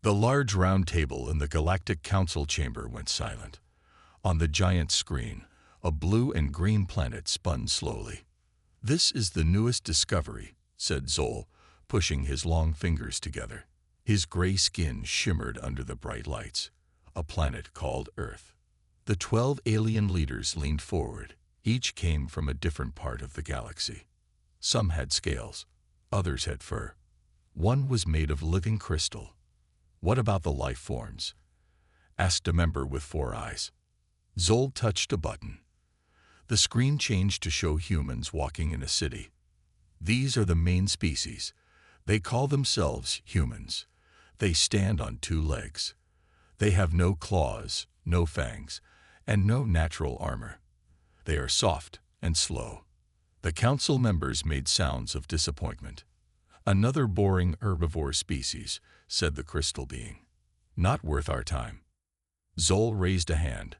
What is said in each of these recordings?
The large round table in the Galactic Council chamber went silent. On the giant screen, a blue and green planet spun slowly. "This is the newest discovery," said Zol, pushing his long fingers together. His gray skin shimmered under the bright lights. "A planet called Earth." The 12 alien leaders leaned forward. Each came from a different part of the galaxy. Some had scales, others had fur. One was made of living crystal. "What about the life forms?" asked a member with 4 eyes. Zol touched a button. The screen changed to show humans walking in a city. "These are the main species. They call themselves humans. They stand on 2 legs. They have no claws, no fangs, and no natural armor. They are soft and slow." The council members made sounds of disappointment. "Another boring herbivore species," said the crystal being. "Not worth our time." Zol raised a hand.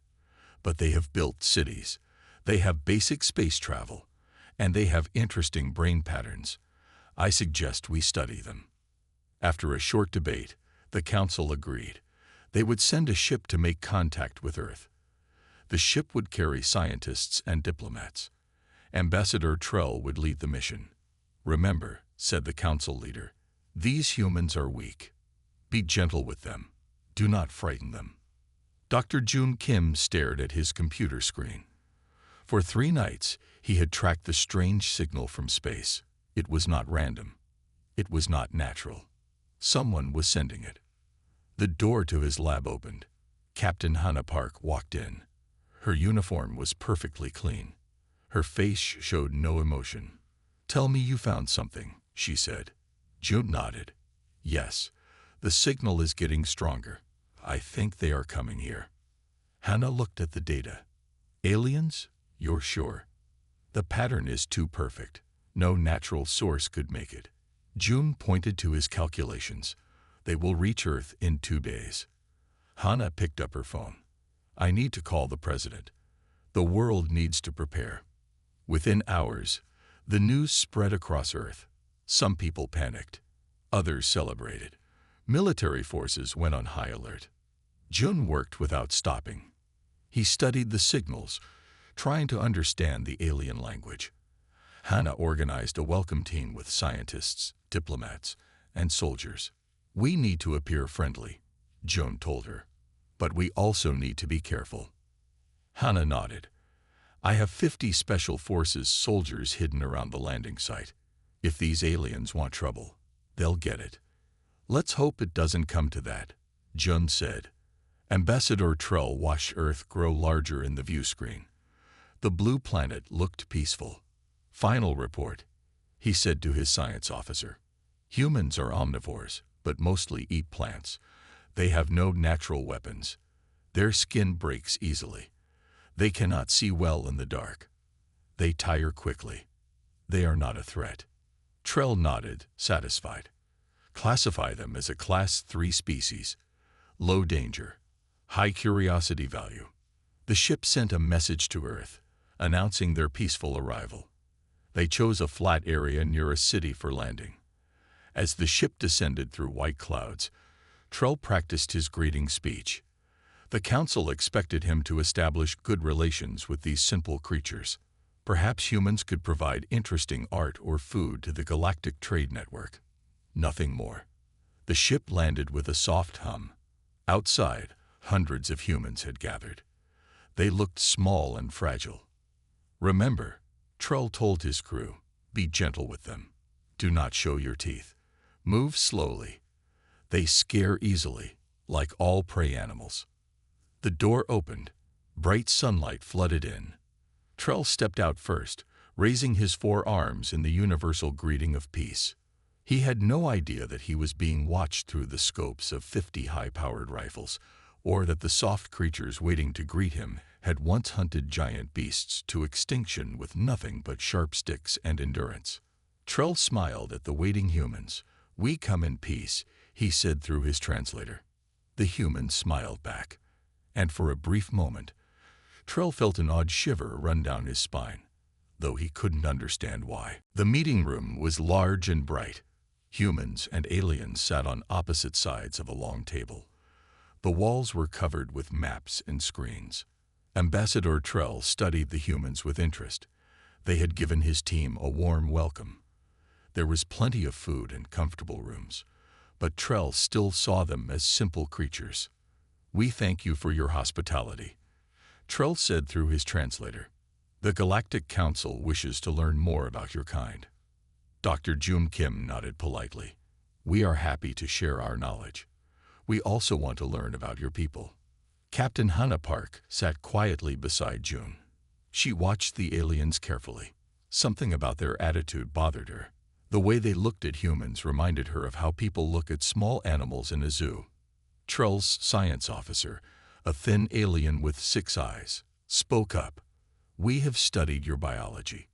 "But they have built cities. They have basic space travel. And they have interesting brain patterns. I suggest we study them." After a short debate, the council agreed. They would send a ship to make contact with Earth. The ship would carry scientists and diplomats. Ambassador Trell would lead the mission. "Remember," said the council leader, "these humans are weak. Be gentle with them. Do not frighten them." Dr. Jun Kim stared at his computer screen. For 3 nights, he had tracked the strange signal from space. It was not random. It was not natural. Someone was sending it. The door to his lab opened. Captain Hannah Park walked in. Her uniform was perfectly clean. Her face showed no emotion. "Tell me you found something," she said. June nodded. "Yes, the signal is getting stronger. I think they are coming here." Hannah looked at the data. "Aliens? You're sure?" "The pattern is too perfect. No natural source could make it." June pointed to his calculations. "They will reach Earth in 2 days." Hannah picked up her phone. "I need to call the president. The world needs to prepare." Within hours, the news spread across Earth. Some people panicked. Others celebrated. Military forces went on high alert. Jun worked without stopping. He studied the signals, trying to understand the alien language. Hannah organized a welcome team with scientists, diplomats, and soldiers. "We need to appear friendly," Jun told her. "But we also need to be careful." Hannah nodded. "I have 50 special forces soldiers hidden around the landing site. If these aliens want trouble, they'll get it." "Let's hope it doesn't come to that," Jun said. Ambassador Trell watched Earth grow larger in the view screen. The blue planet looked peaceful. "Final report," he said to his science officer. "Humans are omnivores, but mostly eat plants. They have no natural weapons. Their skin breaks easily. They cannot see well in the dark. They tire quickly. They are not a threat." Trell nodded, satisfied. "Classify them as a Class 3 species. Low danger. High curiosity value." The ship sent a message to Earth, announcing their peaceful arrival. They chose a flat area near a city for landing. As the ship descended through white clouds, Trell practiced his greeting speech. The council expected him to establish good relations with these simple creatures. Perhaps humans could provide interesting art or food to the galactic trade network. Nothing more. The ship landed with a soft hum. Outside, hundreds of humans had gathered. They looked small and fragile. "Remember," Trell told his crew, "be gentle with them. Do not show your teeth. Move slowly. They scare easily, like all prey animals." The door opened. Bright sunlight flooded in. Trell stepped out first, raising his 4 arms in the universal greeting of peace. He had no idea that he was being watched through the scopes of 50 high-powered rifles, or that the soft creatures waiting to greet him had once hunted giant beasts to extinction with nothing but sharp sticks and endurance. Trell smiled at the waiting humans. "We come in peace," he said through his translator. The humans smiled back, and for a brief moment, Trell felt an odd shiver run down his spine, though he couldn't understand why. The meeting room was large and bright. Humans and aliens sat on opposite sides of a long table. The walls were covered with maps and screens. Ambassador Trell studied the humans with interest. They had given his team a warm welcome. There was plenty of food and comfortable rooms, but Trell still saw them as simple creatures. "We thank you for your hospitality," Trell said through his translator. "The Galactic Council wishes to learn more about your kind." Dr. Jun Kim nodded politely. "We are happy to share our knowledge. We also want to learn about your people." Captain Hannah Park sat quietly beside June. She watched the aliens carefully. Something about their attitude bothered her. The way they looked at humans reminded her of how people look at small animals in a zoo. Trell's science officer, a thin alien with 6 eyes, spoke up. "We have studied your biology.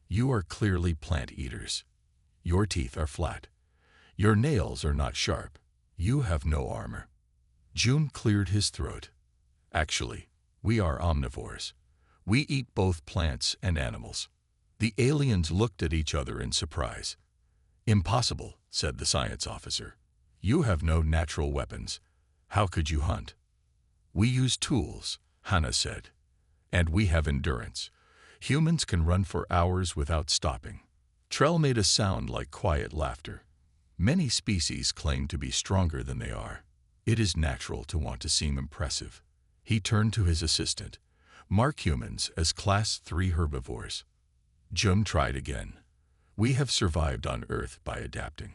You are clearly plant eaters. Your teeth are flat. Your nails are not sharp. You have no armor." June cleared his throat. "Actually, we are omnivores. We eat both plants and animals." The aliens looked at each other in surprise. "Impossible," said the science officer. "You have no natural weapons. How could you hunt?" "We use tools," Hannah said. "And we have endurance. Humans can run for hours without stopping." Trell made a sound like quiet laughter. "Many species claim to be stronger than they are. It is natural to want to seem impressive." He turned to his assistant. "Mark humans as Class 3 herbivores." Jun tried again. "We have survived on Earth by adapting.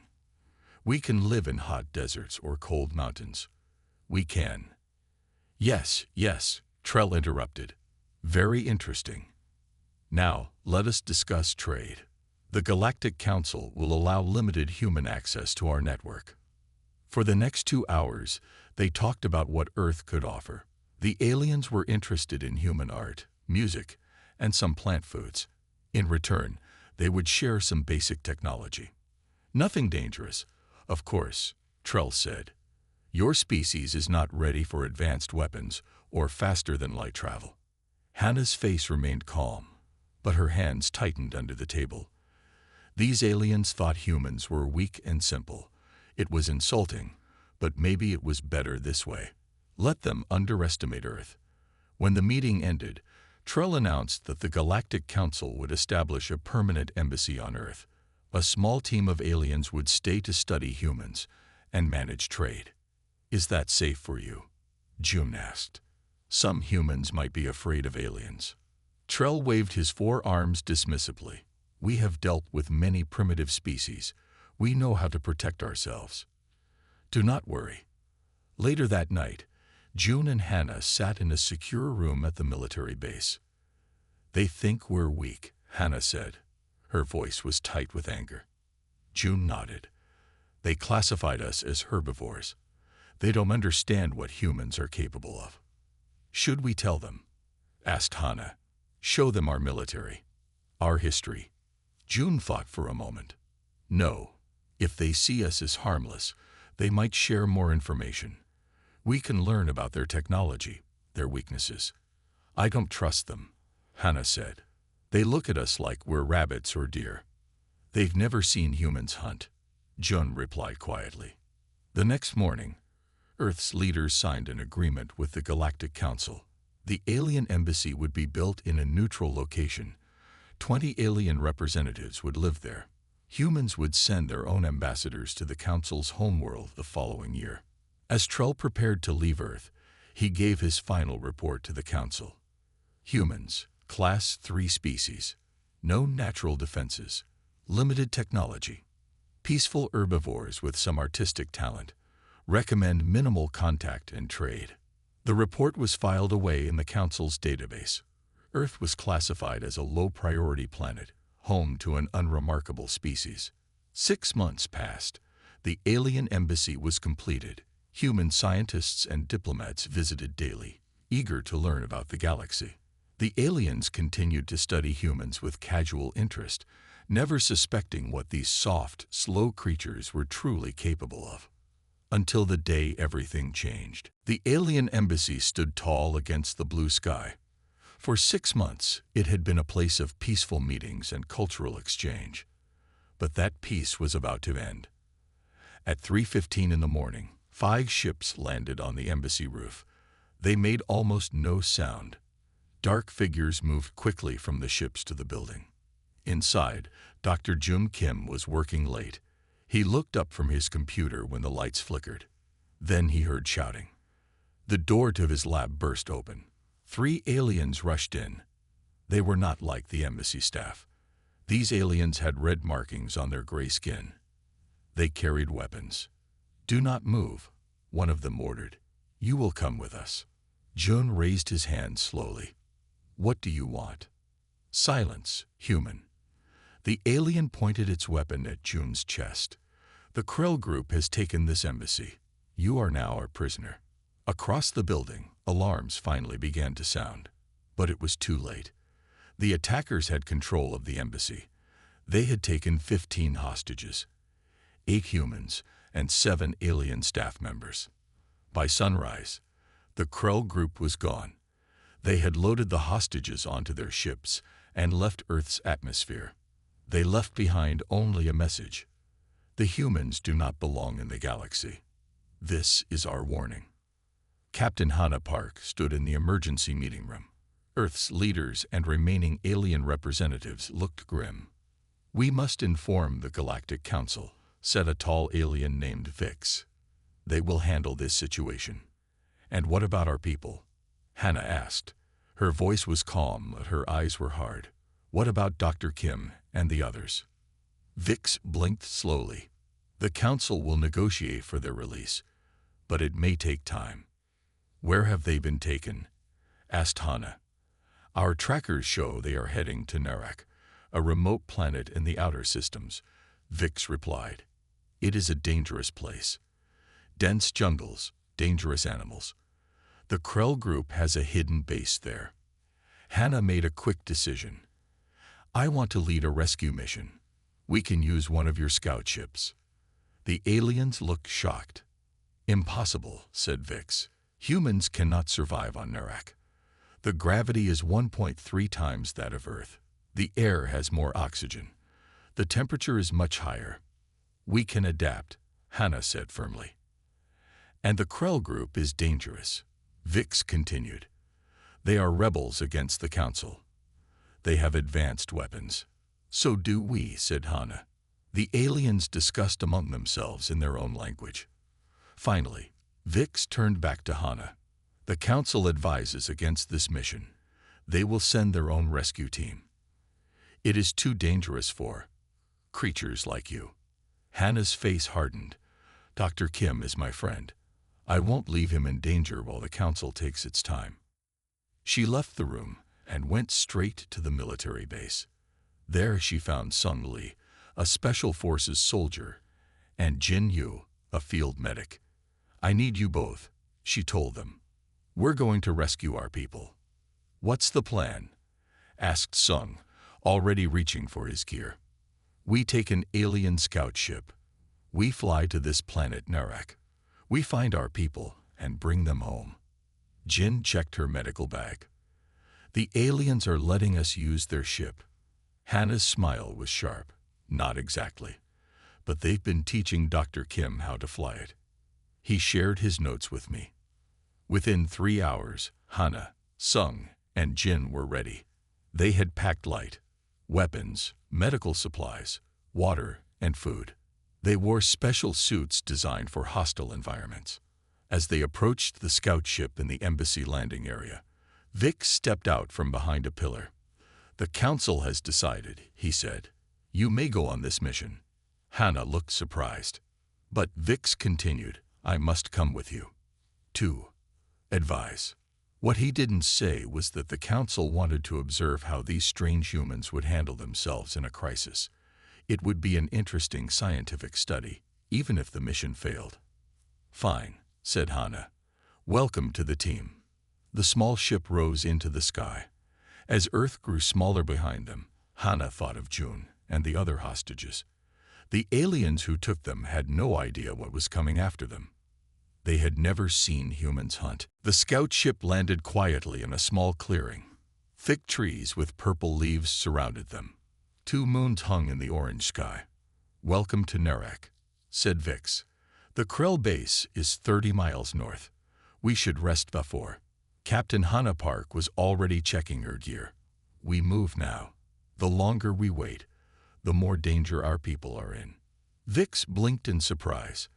We can live in hot deserts or cold mountains. We can—" Yes, Trell interrupted. "Very interesting. Now, let us discuss trade. The Galactic Council will allow limited human access to our network." For the next 2 hours, they talked about what Earth could offer. The aliens were interested in human art, music, and some plant foods. In return, they would share some basic technology. "Nothing dangerous, of course," Trell said. "Your species is not ready for advanced weapons or faster-than-light travel." Hannah's face remained calm, but her hands tightened under the table. These aliens thought humans were weak and simple. It was insulting, but maybe it was better this way. Let them underestimate Earth. When the meeting ended, Trell announced that the Galactic Council would establish a permanent embassy on Earth. A small team of aliens would stay to study humans and manage trade. "Is that safe for you?" June asked. "Some humans might be afraid of aliens." Trell waved his 4 arms dismissively. "We have dealt with many primitive species. We know how to protect ourselves. Do not worry." Later that night, June and Hannah sat in a secure room at the military base. "They think we're weak," Hannah said. Her voice was tight with anger. June nodded. "They classified us as herbivores. They don't understand what humans are capable of." "Should we tell them?" asked Hannah. "Show them our military, our history." June thought for a moment. "No. If they see us as harmless, they might share more information. We can learn about their technology, their weaknesses." "I don't trust them," Hannah said. "They look at us like we're rabbits or deer. They've never seen humans hunt." Jun replied quietly. The next morning, Earth's leaders signed an agreement with the Galactic Council. The alien embassy would be built in a neutral location. 20 alien representatives would live there. Humans would send their own ambassadors to the Council's homeworld the following year. As Trell prepared to leave Earth, he gave his final report to the Council. "Humans, Class 3 species, no natural defenses, limited technology, peaceful herbivores with some artistic talent, recommend minimal contact and trade." The report was filed away in the Council's database. Earth was classified as a low-priority planet, home to an unremarkable species. 6 months passed. The alien embassy was completed. Human scientists and diplomats visited daily, eager to learn about the galaxy. The aliens continued to study humans with casual interest, never suspecting what these soft, slow creatures were truly capable of. Until the day everything changed. The alien embassy stood tall against the blue sky. For 6 months, it had been a place of peaceful meetings and cultural exchange. But that peace was about to end. At 3:15 in the morning, 5 ships landed on the embassy roof. They made almost no sound. Dark figures moved quickly from the ships to the building. Inside, Dr. Jun Kim was working late. He looked up from his computer when the lights flickered. Then he heard shouting. The door to his lab burst open. 3 aliens rushed in. They were not like the embassy staff. These aliens had red markings on their gray skin. They carried weapons. "Do not move," one of them ordered. "You will come with us." Jun raised his hand slowly. "What do you want?" "Silence, human." The alien pointed its weapon at Jun's chest. "The Krell group has taken this embassy. You are now our prisoner." Across the building, alarms finally began to sound. But it was too late. The attackers had control of the embassy. They had taken 15 hostages, 8 humans and 7 alien staff members. By sunrise, the Krell group was gone. They had loaded the hostages onto their ships and left Earth's atmosphere. They left behind only a message. The humans do not belong in the galaxy. This is our warning. Captain Hannah Park stood in the emergency meeting room. Earth's leaders and remaining alien representatives looked grim. "We must inform the Galactic Council," said a tall alien named Vix. "They will handle this situation." "And what about our people?" Hannah asked. Her voice was calm, but her eyes were hard. "What about Dr. Kim and the others?" Vix blinked slowly. "The Council will negotiate for their release, but it may take time." "Where have they been taken?" asked Hannah. "Our trackers show they are heading to Narak, a remote planet in the outer systems," Vix replied. "It is a dangerous place. Dense jungles, dangerous animals. The Krell group has a hidden base there." Hannah made a quick decision. "I want to lead a rescue mission. We can use one of your scout ships." The aliens looked shocked. "Impossible," said Vix. "Humans cannot survive on Narak. The gravity is 1.3 times that of Earth. The air has more oxygen. The temperature is much higher. We can adapt," Hannah said firmly. "And the Krell group is dangerous," Vix continued. "They are rebels against the Council. They have advanced weapons." "So do we," said Hannah. The aliens discussed among themselves in their own language. Finally, Vix turned back to Hannah. "The Council advises against this mission. They will send their own rescue team. It is too dangerous for creatures like you." Hannah's face hardened. "Dr. Kim is my friend. I won't leave him in danger while the Council takes its time." She left the room and went straight to the military base. There she found Sung Lee, a Special Forces soldier, and Jin Yu, a field medic. "I need you both," she told them. "We're going to rescue our people." "What's the plan?" asked Sung, already reaching for his gear. "We take an alien scout ship. We fly to this planet Narak. We find our people and bring them home." Jin checked her medical bag. "The aliens are letting us use their ship." Hannah's smile was sharp. "Not exactly. But they've been teaching Dr. Kim how to fly it. He shared his notes with me." Within 3 hours, Hannah, Sung, and Jin were ready. They had packed light, weapons, medical supplies, water, and food. They wore special suits designed for hostile environments. As they approached the scout ship in the embassy landing area, Vic stepped out from behind a pillar. "The Council has decided," he said. "You may go on this mission." Hannah looked surprised. But Vix continued, "I must come with you. 2. Advise." What he didn't say was that the Council wanted to observe how these strange humans would handle themselves in a crisis. It would be an interesting scientific study, even if the mission failed. "Fine," said Hannah. "Welcome to the team." The small ship rose into the sky. As Earth grew smaller behind them, Hannah thought of June and the other hostages. The aliens who took them had no idea what was coming after them. They had never seen humans hunt. The scout ship landed quietly in a small clearing. Thick trees with purple leaves surrounded them. 2 moons hung in the orange sky. "Welcome to Narak," said Vix. The Krell base is 30 miles north. We should rest before. Captain Hannah Park was already checking her gear. We move now. The longer we wait, the more danger our people are in. Vix blinked in surprise.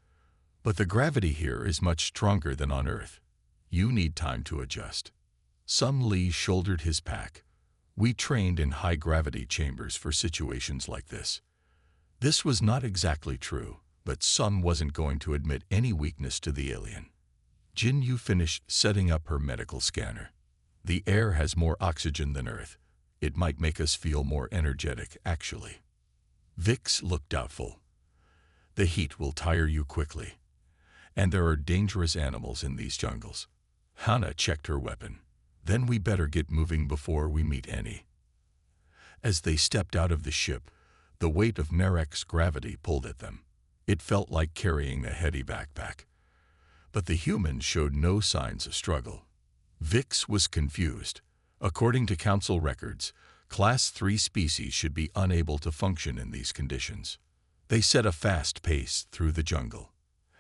But the gravity here is much stronger than on Earth. You need time to adjust. Sung Lee shouldered his pack. We trained in high-gravity chambers for situations like this. This was not exactly true, but Sung wasn't going to admit any weakness to the alien. Jin Yu finished setting up her medical scanner. The air has more oxygen than Earth. It might make us feel more energetic, actually. Vix looked doubtful. The heat will tire you quickly. And there are dangerous animals in these jungles. Hannah checked her weapon. Then we better get moving before we meet any. As they stepped out of the ship, the weight of Narek's gravity pulled at them. It felt like carrying a heavy backpack. But the humans showed no signs of struggle. Vix was confused. According to Council records, Class 3 species should be unable to function in these conditions. They set a fast pace through the jungle.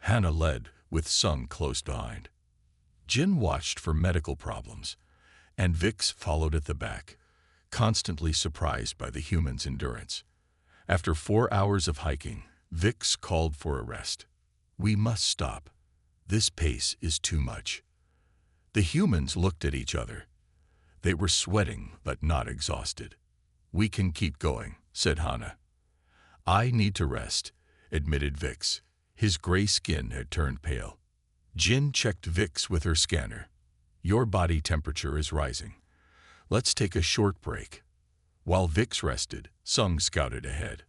Hannah led, with Sung close behind. Jin watched for medical problems, and Vix followed at the back, constantly surprised by the humans' endurance. After 4 hours of hiking, Vix called for a rest. We must stop. This pace is too much. The humans looked at each other. They were sweating, but not exhausted. We can keep going, said Hannah. I need to rest, admitted Vix. His gray skin had turned pale. Jin checked Vix with her scanner. Your body temperature is rising. Let's take a short break. While Vix rested, Sung scouted ahead.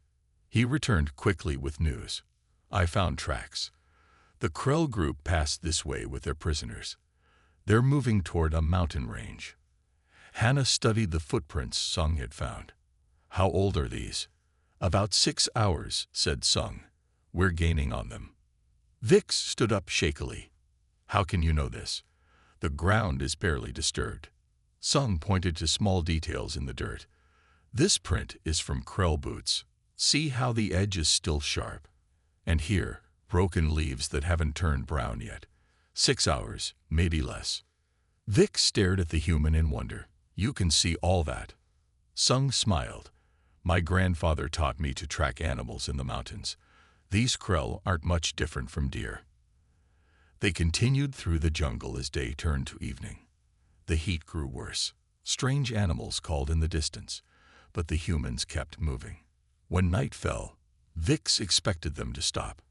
He returned quickly with news. I found tracks. The Krell group passed this way with their prisoners. They're moving toward a mountain range. Hannah studied the footprints Sung had found. How old are these? About 6 hours, said Sung. We're gaining on them. Vix stood up shakily. How can you know this? The ground is barely disturbed. Sung pointed to small details in the dirt. This print is from Krell boots. See how the edge is still sharp. And here, broken leaves that haven't turned brown yet. 6 hours, maybe less. Vix stared at the human in wonder. You can see all that. Sung smiled. My grandfather taught me to track animals in the mountains. These Krell aren't much different from deer. They continued through the jungle as day turned to evening. The heat grew worse. Strange animals called in the distance, but the humans kept moving. When night fell, Vix expected them to stop.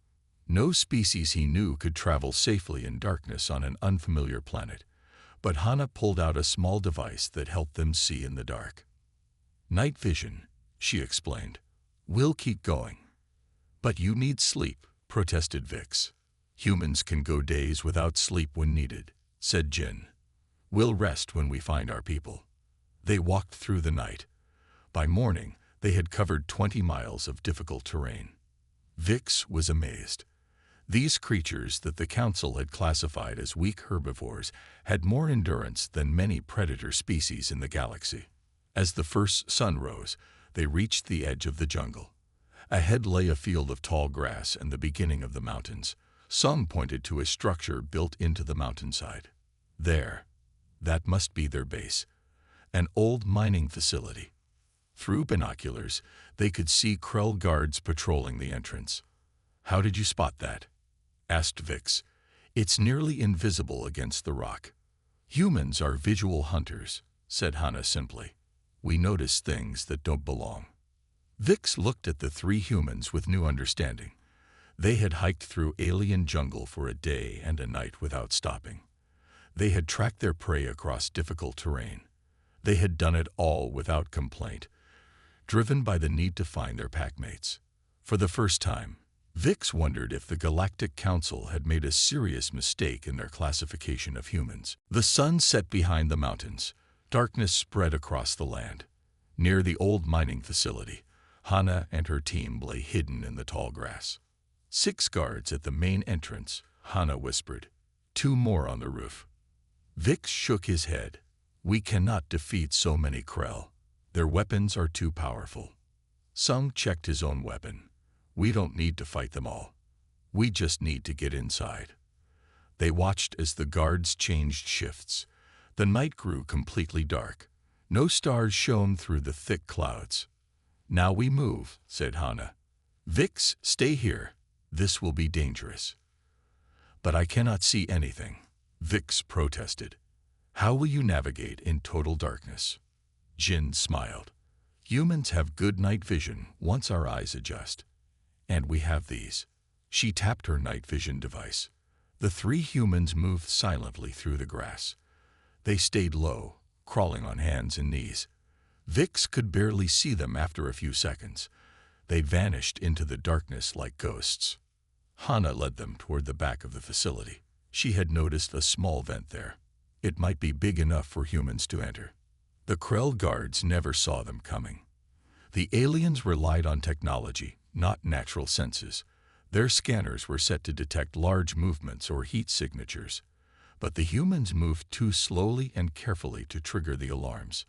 No species he knew could travel safely in darkness on an unfamiliar planet, but Hannah pulled out a small device that helped them see in the dark. Night vision, she explained. We'll keep going. But you need sleep, protested Vix. Humans can go days without sleep when needed, said Jin. We'll rest when we find our people. They walked through the night. By morning, they had covered 20 miles of difficult terrain. Vix was amazed. These creatures that the Council had classified as weak herbivores had more endurance than many predator species in the galaxy. As the first sun rose, they reached the edge of the jungle. Ahead lay a field of tall grass and the beginning of the mountains. Sung pointed to a structure built into the mountainside. There. That must be their base. An old mining facility. Through binoculars, they could see Krell guards patrolling the entrance. How did you spot that? Asked Vix. It's nearly invisible against the rock. Humans are visual hunters, said Hannah simply. We notice things that don't belong. Vix looked at the 3 humans with new understanding. They had hiked through alien jungle for a day and a night without stopping. They had tracked their prey across difficult terrain. They had done it all without complaint, driven by the need to find their packmates. For the first time, Vix wondered if the Galactic Council had made a serious mistake in their classification of humans. The sun set behind the mountains. Darkness spread across the land. Near the old mining facility, Hannah and her team lay hidden in the tall grass. 6 guards at the main entrance, Hannah whispered. 2 more on the roof. Vix shook his head. We cannot defeat so many Krell. Their weapons are too powerful. Sung checked his own weapon. We don't need to fight them all. We just need to get inside." They watched as the guards changed shifts. The night grew completely dark. No stars shone through the thick clouds. "Now we move," said Hannah. "Vix, stay here. This will be dangerous." "But I cannot see anything," Vix protested. "How will you navigate in total darkness?" Jin smiled. "Humans have good night vision once our eyes adjust. And we have these." She tapped her night vision device. The three humans moved silently through the grass. They stayed low, crawling on hands and knees. Vix could barely see them after a few seconds. They vanished into the darkness like ghosts. Hannah led them toward the back of the facility. She had noticed a small vent there. It might be big enough for humans to enter. The Krell guards never saw them coming. The aliens relied on technology, not natural senses. Their scanners were set to detect large movements or heat signatures. But the humans moved too slowly and carefully to trigger the alarms.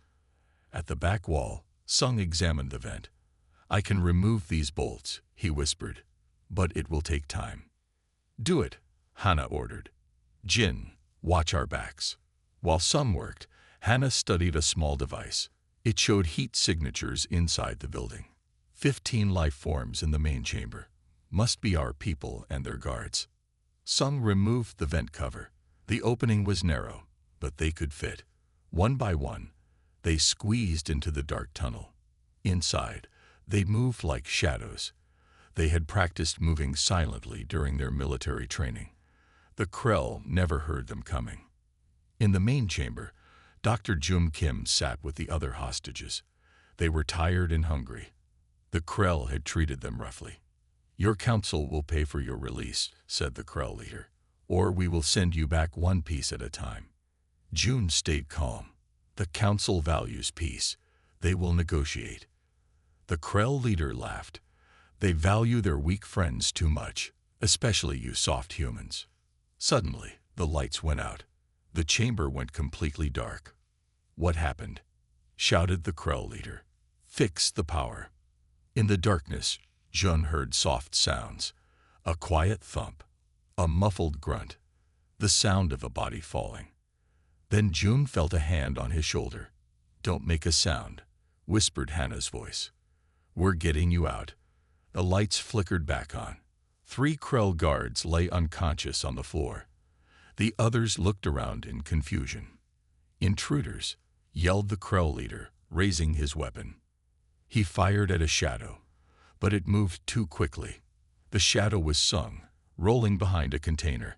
At the back wall, Sung examined the vent. "I can remove these bolts," he whispered, "but it will take time." "Do it," Hannah ordered. "Jin, watch our backs." While Sung worked, Hannah studied a small device. It showed heat signatures inside the building. 15 life forms in the main chamber. Must be our people and their guards. Sung removed the vent cover. The opening was narrow, but they could fit. One by one, they squeezed into the dark tunnel. Inside, they moved like shadows. They had practiced moving silently during their military training. The Krell never heard them coming. In the main chamber, Dr. Jum Kim sat with the other hostages. They were tired and hungry. The Krell had treated them roughly. "Your council will pay for your release," said the Krell leader, "or we will send you back one piece at a time." June stayed calm. "The council values peace. They will negotiate." The Krell leader laughed. "They value their weak friends too much, especially you soft humans." Suddenly, the lights went out. The chamber went completely dark. "What happened?" shouted the Krell leader. "Fix the power." In the darkness, Jun heard soft sounds. A quiet thump. A muffled grunt. The sound of a body falling. Then Jun felt a hand on his shoulder. "Don't make a sound," whispered Hannah's voice. "We're getting you out." The lights flickered back on. 3 Krell guards lay unconscious on the floor. The others looked around in confusion. "Intruders," yelled the Krell leader, raising his weapon. He fired at a shadow, but it moved too quickly. The shadow was Sung, rolling behind a container.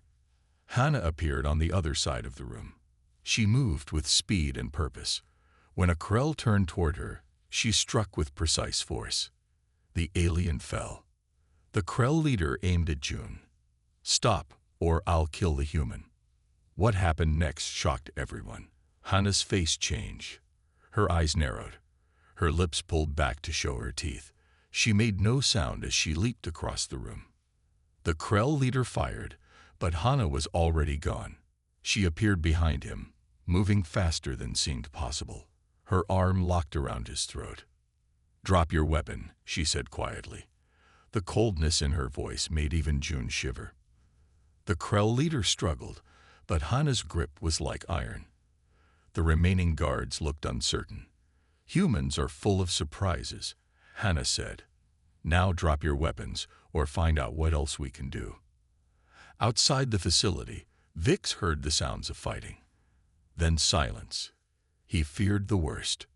Hannah appeared on the other side of the room. She moved with speed and purpose. When a Krell turned toward her, she struck with precise force. The alien fell. The Krell leader aimed at June. "Stop, or I'll kill the human." What happened next shocked everyone. Hannah's face changed. Her eyes narrowed. Her lips pulled back to show her teeth. She made no sound as she leaped across the room. The Krell leader fired, but Hannah was already gone. She appeared behind him, moving faster than seemed possible. Her arm locked around his throat. "Drop your weapon," she said quietly. The coldness in her voice made even June shiver. The Krell leader struggled, but Hannah's grip was like iron. The remaining guards looked uncertain. "Humans are full of surprises," Hannah said. "Now drop your weapons or find out what else we can do." Outside the facility, Vix heard the sounds of fighting. Then silence. He feared the worst.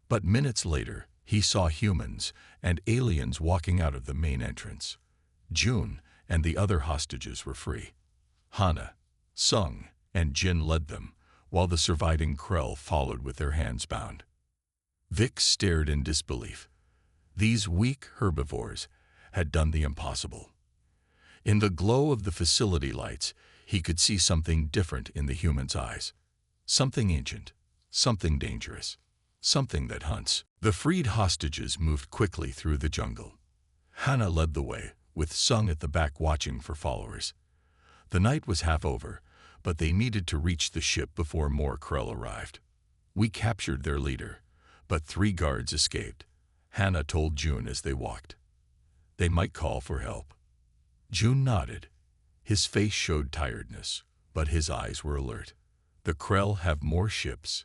But minutes later, he saw humans and aliens walking out of the main entrance. June and the other hostages were free. Hannah, Sung, and Jin led them, while the surviving Krell followed with their hands bound. Vix stared in disbelief. These weak herbivores had done the impossible. In the glow of the facility lights, he could see something different in the human's eyes. Something ancient, something dangerous, something that hunts. The freed hostages moved quickly through the jungle. Hannah led the way, with Sung at the back watching for followers. The night was half over, but they needed to reach the ship before more Krell arrived. "We captured their leader, but 3 guards escaped," Hannah told June as they walked. "They might call for help." June nodded. His face showed tiredness, but his eyes were alert. The Krell have more ships.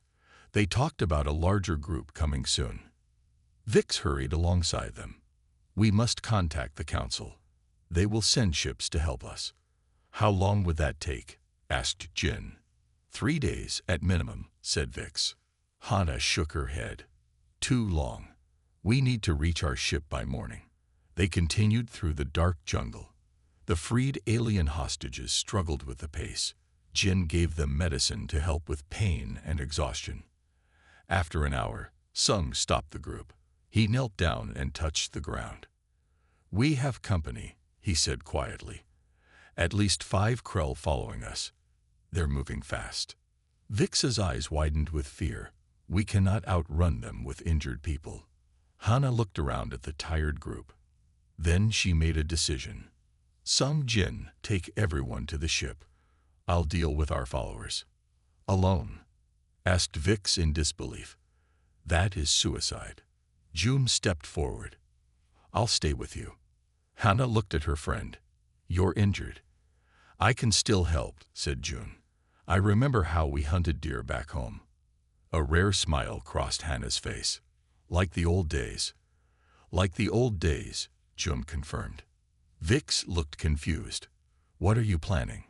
They talked about a larger group coming soon. Vix hurried alongside them. We must contact the council. They will send ships to help us. How long would that take? Asked Jin. 3 days at minimum, said Vix. Hana shook her head. Too long. We need to reach our ship by morning. They continued through the dark jungle. The freed alien hostages struggled with the pace. Jin gave them medicine to help with pain and exhaustion. After an hour, Sung stopped the group. He knelt down and touched the ground. We have company, he said quietly. At least 5 Krell following us. They're moving fast. Vix's eyes widened with fear. We cannot outrun them with injured people. Hana looked around at the tired group. Then she made a decision. Sung Jin, take everyone to the ship. I'll deal with our followers. Alone? Asked Vix in disbelief. That is suicide. June stepped forward. I'll stay with you. Hana looked at her friend. You're injured. I can still help, said June. I remember how we hunted deer back home. A rare smile crossed Hana's face. Like the old days. Like the old days, June confirmed. Vix looked confused. What are you planning?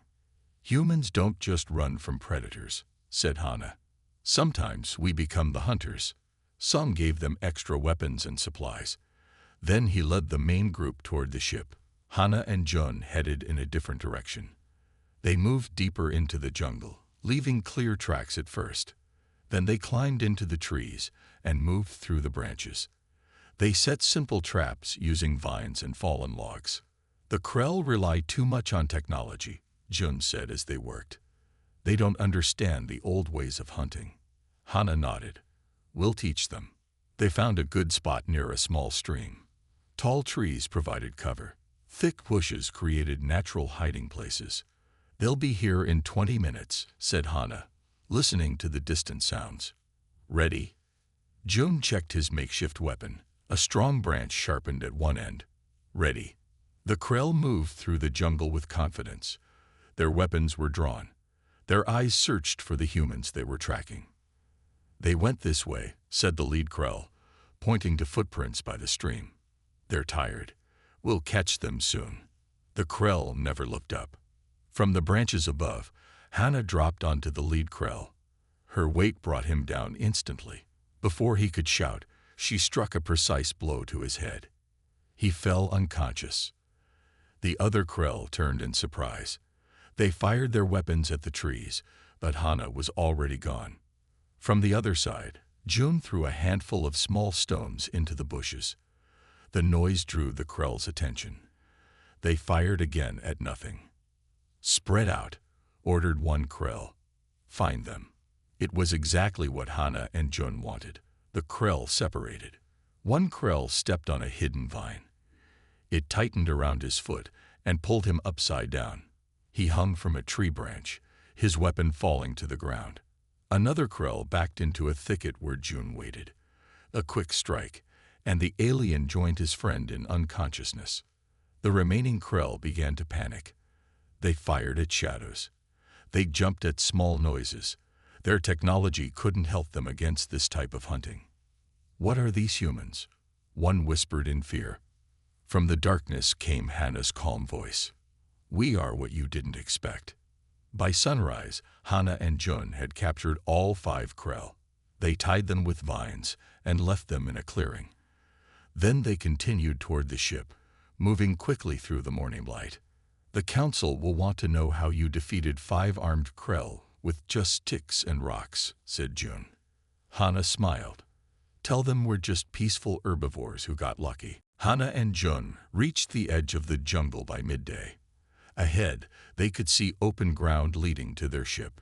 Humans don't just run from predators, said Hana. Sometimes we become the hunters. Sung gave them extra weapons and supplies. Then he led the main group toward the ship. Hana and Jun headed in a different direction. They moved deeper into the jungle, leaving clear tracks at first. Then they climbed into the trees and moved through the branches. They set simple traps using vines and fallen logs. The Krell rely too much on technology, Jun said as they worked. They don't understand the old ways of hunting. Hana nodded. We'll teach them. They found a good spot near a small stream. Tall trees provided cover. Thick bushes created natural hiding places. They'll be here in 20 minutes, said Hana, listening to the distant sounds. Ready? Jun checked his makeshift weapon, a strong branch sharpened at one end. Ready. The Krell moved through the jungle with confidence. Their weapons were drawn. Their eyes searched for the humans they were tracking. They went this way, said the lead Krell, pointing to footprints by the stream. They're tired. We'll catch them soon. The Krell never looked up. From the branches above, Hana dropped onto the lead Krell. Her weight brought him down instantly. Before he could shout, she struck a precise blow to his head. He fell unconscious. The other Krell turned in surprise. They fired their weapons at the trees, but Hana was already gone. From the other side, Jun threw a handful of small stones into the bushes. The noise drew the Krell's attention. They fired again at nothing. Spread out, ordered one Krell. Find them. It was exactly what Hana and Jun wanted. The Krell separated. One Krell stepped on a hidden vine. It tightened around his foot and pulled him upside down. He hung from a tree branch, his weapon falling to the ground. Another Krell backed into a thicket where Jun waited. A quick strike, and the alien joined his friend in unconsciousness. The remaining Krell began to panic. They fired at shadows. They jumped at small noises. Their technology couldn't help them against this type of hunting. What are these humans? One whispered in fear. From the darkness came Hana's calm voice. We are what you didn't expect. By sunrise, Hana and Jun had captured all 5 Krell. They tied them with vines and left them in a clearing. Then they continued toward the ship, moving quickly through the morning light. The council will want to know how you defeated 5 armed Krell with just sticks and rocks, said Jun. Hana smiled. Tell them we're just peaceful herbivores who got lucky. Hana and Jun reached the edge of the jungle by midday. Ahead, they could see open ground leading to their ship.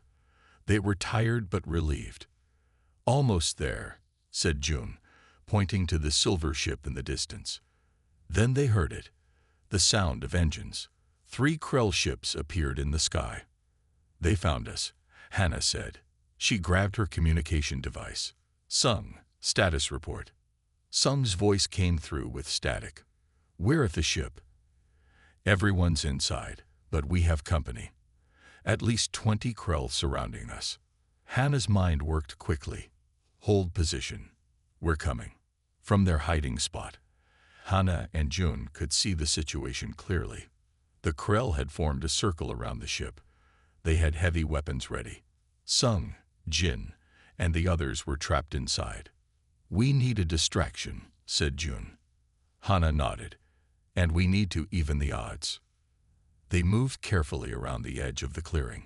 They were tired but relieved. Almost there, said Jun, pointing to the silver ship in the distance. Then they heard it, the sound of engines. 3 Krell ships appeared in the sky. They found us, Hana said. She grabbed her communication device. Sung, status report. Sung's voice came through with static. We're at the ship. Everyone's inside, but we have company. At least 20 Krell surrounding us. Hannah's mind worked quickly. Hold position. We're coming. From their hiding spot, Hannah and June could see the situation clearly. The Krell had formed a circle around the ship. They had heavy weapons ready. Sung, Jin, and the others were trapped inside. We need a distraction, said June. Hannah nodded. And we need to even the odds. They moved carefully around the edge of the clearing.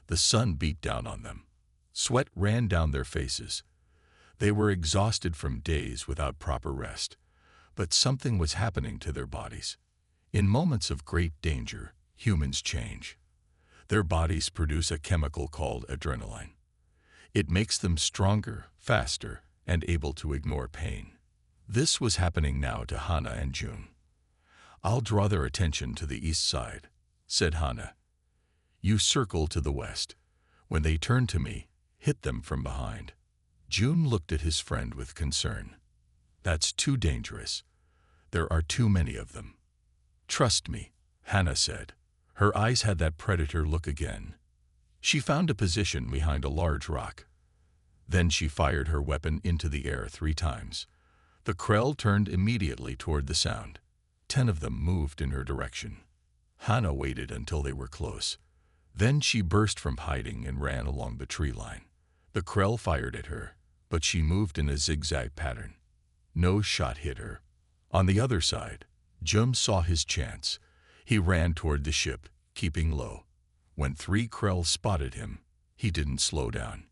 The sun beat down on them. Sweat ran down their faces. They were exhausted from days without proper rest. But something was happening to their bodies. In moments of great danger, humans change. Their bodies produce a chemical called adrenaline. It makes them stronger, faster, and able to ignore pain. This was happening now to Hannah and June. I'll draw their attention to the east side, said Hannah. You circle to the west. When they turn to me, hit them from behind. June looked at his friend with concern. That's too dangerous. There are too many of them. Trust me, Hannah said. Her eyes had that predator look again. She found a position behind a large rock. Then she fired her weapon into the air 3 times. The Krell turned immediately toward the sound. 10 of them moved in her direction. Hannah waited until they were close. Then she burst from hiding and ran along the tree line. The Krell fired at her, but she moved in a zigzag pattern. No shot hit her. On the other side, Jum saw his chance. He ran toward the ship, keeping low. When 3 Krell spotted him, he didn't slow down.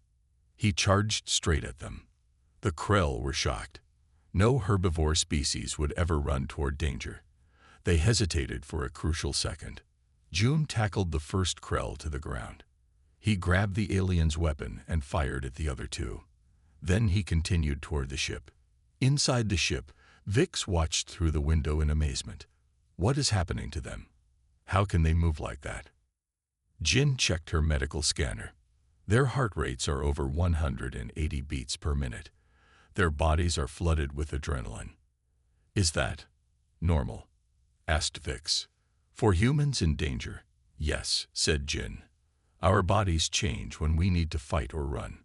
He charged straight at them. The Krell were shocked. No herbivore species would ever run toward danger. They hesitated for a crucial second. June tackled the first Krell to the ground. He grabbed the alien's weapon and fired at the other 2. Then he continued toward the ship. Inside the ship, Vix watched through the window in amazement. What is happening to them? How can they move like that? Jin checked her medical scanner. Their heart rates are over 180 beats per minute. Their bodies are flooded with adrenaline. Is that normal? Asked Vix. For humans in danger, yes, said Jin. Our bodies change when we need to fight or run.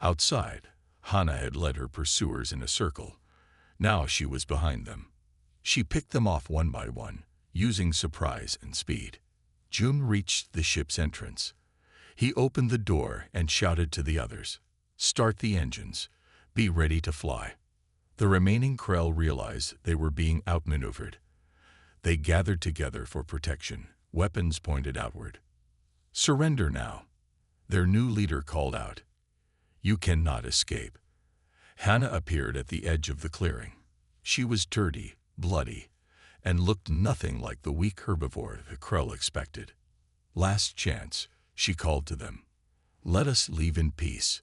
Outside, Hannah had led her pursuers in a circle. Now she was behind them. She picked them off one by one, using surprise and speed. June reached the ship's entrance. He opened the door and shouted to the others, "Start the engines. Be ready to fly." The remaining Krell realized they were being outmaneuvered. They gathered together for protection, weapons pointed outward. "Surrender now," their new leader called out. "You cannot escape." Hannah appeared at the edge of the clearing. She was dirty, bloody, and looked nothing like the weak herbivore the Krell expected. "Last chance," she called to them. "Let us leave in peace."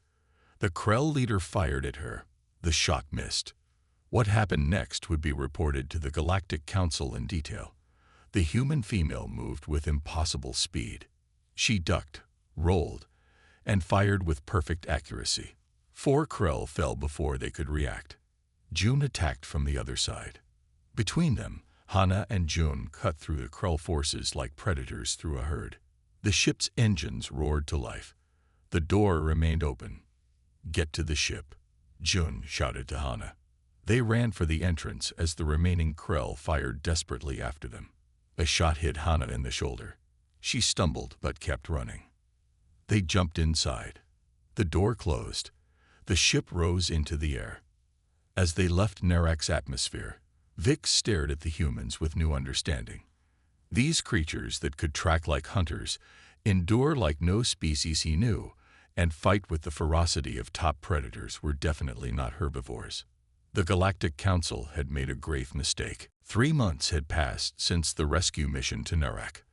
The Krell leader fired at her. The shot missed. What happened next would be reported to the Galactic Council in detail. The human female moved with impossible speed. She ducked, rolled, and fired with perfect accuracy. 4 Krell fell before they could react. June attacked from the other side. Between them, Hannah and June cut through the Krell forces like predators through a herd. The ship's engines roared to life. The door remained open. "Get to the ship," June shouted to Hannah. They ran for the entrance as the remaining Krell fired desperately after them. A shot hit Hannah in the shoulder. She stumbled but kept running. They jumped inside. The door closed. The ship rose into the air. As they left Narak's atmosphere, Vix stared at the humans with new understanding. These creatures that could track like hunters, endure like no species he knew, and fight with the ferocity of top predators were definitely not herbivores. The Galactic Council had made a grave mistake. 3 months had passed since the rescue mission to Narak.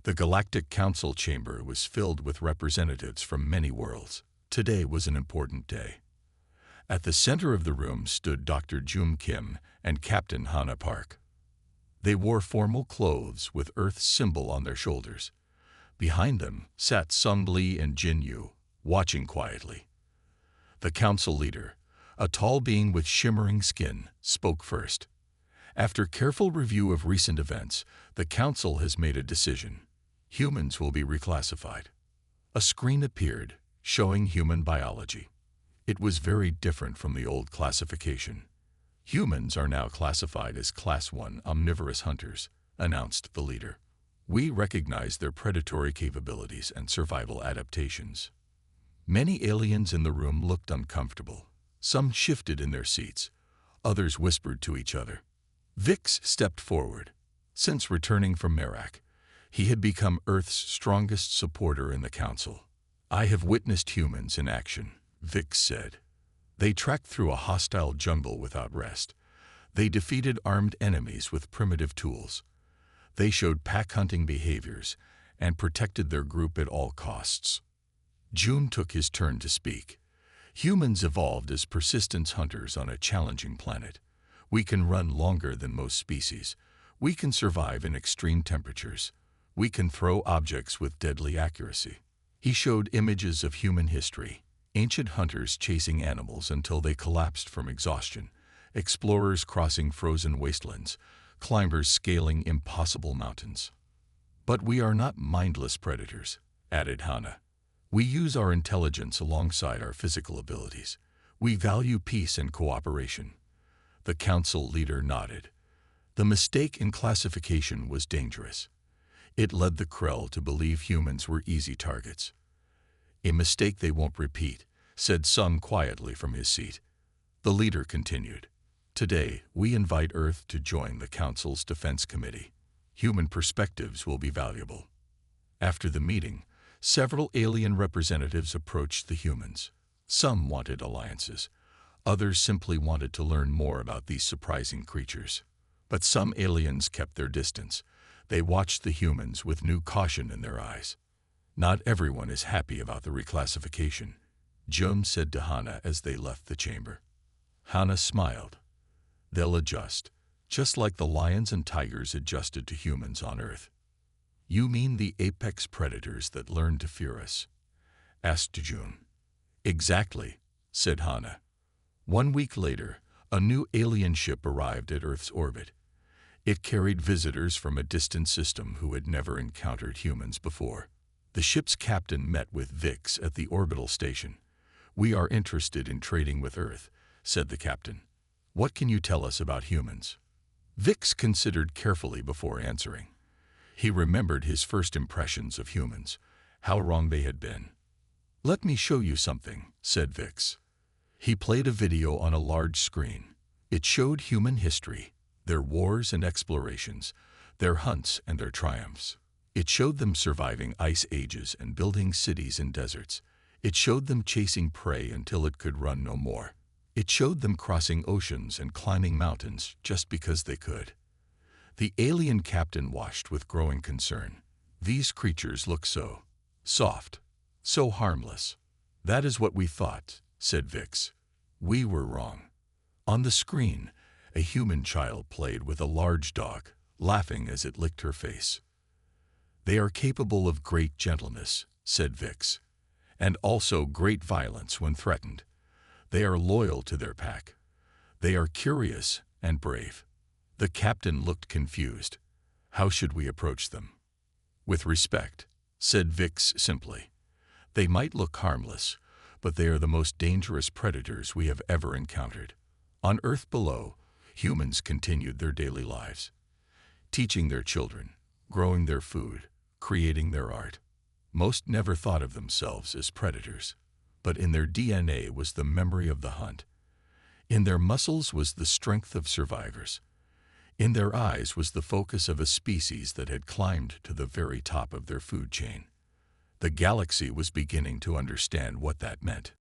The Galactic Council chamber was filled with representatives from many worlds. Today was an important day. At the center of the room stood Dr. Jum Kim and Captain Hannah Park. They wore formal clothes with Earth's symbol on their shoulders. Behind them sat Sung Lee and Jin Yu, watching quietly. The council leader, a tall being with shimmering skin, spoke first. After careful review of recent events, the Council has made a decision. Humans will be reclassified. A screen appeared, showing human biology. It was very different from the old classification. Humans are now classified as Class 1 omnivorous hunters, announced the leader. We recognize their predatory capabilities and survival adaptations. Many aliens in the room looked uncomfortable. Some shifted in their seats. Others whispered to each other. Vix stepped forward. Since returning from Merak, he had become Earth's strongest supporter in the Council. I have witnessed humans in action, Vix said. They trekked through a hostile jungle without rest. They defeated armed enemies with primitive tools. They showed pack-hunting behaviors and protected their group at all costs. June took his turn to speak. Humans evolved as persistence hunters on a challenging planet. We can run longer than most species. We can survive in extreme temperatures. We can throw objects with deadly accuracy. He showed images of human history. Ancient hunters chasing animals until they collapsed from exhaustion. Explorers crossing frozen wastelands. Climbers scaling impossible mountains. But we are not mindless predators, added Hannah. We use our intelligence alongside our physical abilities. We value peace and cooperation. The Council leader nodded. The mistake in classification was dangerous. It led the Krell to believe humans were easy targets. A mistake they won't repeat, said Sung quietly from his seat. The leader continued. Today, we invite Earth to join the Council's Defense Committee. Human perspectives will be valuable. After the meeting, several alien representatives approached the humans. Some wanted alliances. Others simply wanted to learn more about these surprising creatures. But some aliens kept their distance. They watched the humans with new caution in their eyes. Not everyone is happy about the reclassification, Jun said to Hannah as they left the chamber. Hannah smiled. They'll adjust, just like the lions and tigers adjusted to humans on Earth. You mean the apex predators that learned to fear us? Asked Jun. Exactly, said Hannah. 1 week later, a new alien ship arrived at Earth's orbit. It carried visitors from a distant system who had never encountered humans before. The ship's captain met with Vix at the orbital station. We are interested in trading with Earth, said the captain. What can you tell us about humans? Vix considered carefully before answering. He remembered his first impressions of humans, how wrong they had been. Let me show you something, said Vix. He played a video on a large screen. It showed human history, their wars and explorations, their hunts and their triumphs. It showed them surviving ice ages and building cities in deserts. It showed them chasing prey until it could run no more. It showed them crossing oceans and climbing mountains just because they could. The alien captain watched with growing concern. These creatures look so soft, so harmless. That is what we thought, said Vix. We were wrong. On the screen, a human child played with a large dog, laughing as it licked her face. They are capable of great gentleness, said Vix, and also great violence when threatened. They are loyal to their pack. They are curious and brave. The captain looked confused. How should we approach them? With respect, said Vix simply. They might look harmless, but they are the most dangerous predators we have ever encountered. On Earth below, humans continued their daily lives, teaching their children, growing their food, creating their art. Most never thought of themselves as predators, but in their DNA was the memory of the hunt. In their muscles was the strength of survivors. In their eyes was the focus of a species that had climbed to the very top of their food chain. The galaxy was beginning to understand what that meant.